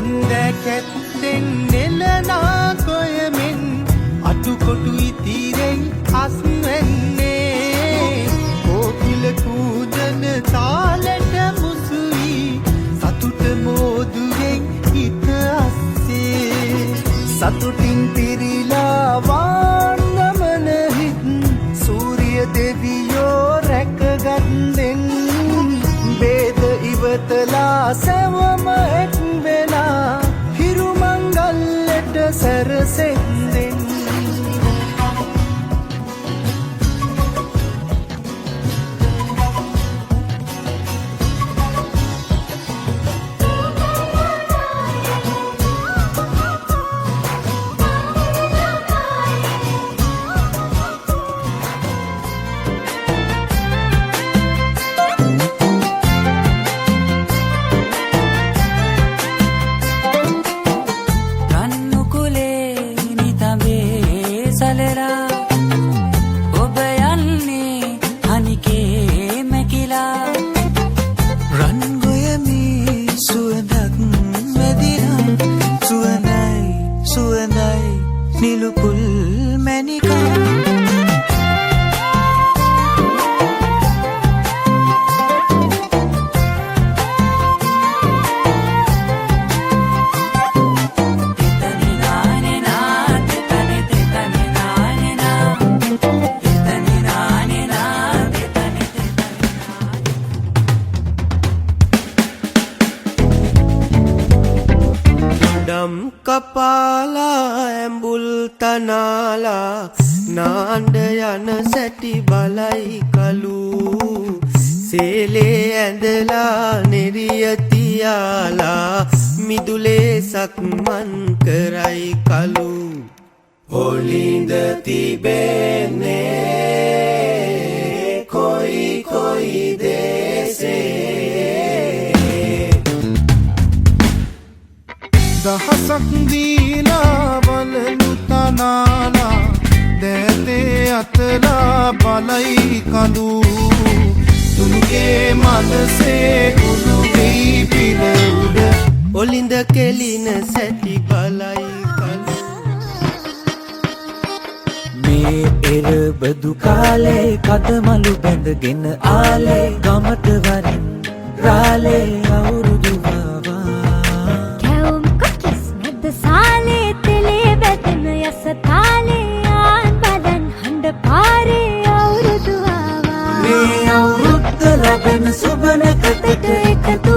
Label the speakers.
Speaker 1: අන්දැකැත්තෙන් නෙලනා කොයමෙන් අටුකොටු ඉතිරෙන් අස්වැන්නේ කෝකිල කූදන තාලට මුසුයි සතුට මෝදුවෙන් හිත අස්සේ සතුටින් පිරිලා වාන්නමන හිත් සූරිය දෙවියෝ රැකගත්දෙන් බේද ඉවතලා සැවම එක් වෙලා හිරුමංගල්ලට සැරසෙන්දෙන්
Speaker 2: ඔබ යන්නේ හනිකේ මැකිලා රන්ගොයමේ සුවඳක් වැදිනා සුවඳයි සුවඳයි නිලුපුල් මැණිකා
Speaker 1: දම් කපාලා ඇඹුල් තනාලා නාන්ඩ යන සැටි බලයි කලු සේලේ ඇඳලා නෙරිය තියාලා මිදුලේ සක්මන් කරයි කලු හොලින්ද තිබෙන්නේ කොයි කොයි දේසේ දහසක් දීලා බලනු තනාලා දැතේ අතලා බලයි කඳු තුන්ගේ මනසේ කුණු වෙයි පිළ උඩ ඔලින්ද කෙලින සැටි බලයි කඳු
Speaker 2: මේ එරබදු කාලේ කදමලු බැඳගෙන ආලේ ගමට වරින් රාලේ අවුරුදු
Speaker 3: साले तेले बैठन यस ताले आन बदन हंड पारे और दुआवा
Speaker 2: मैं औरत लबन सुबन कतट एक तू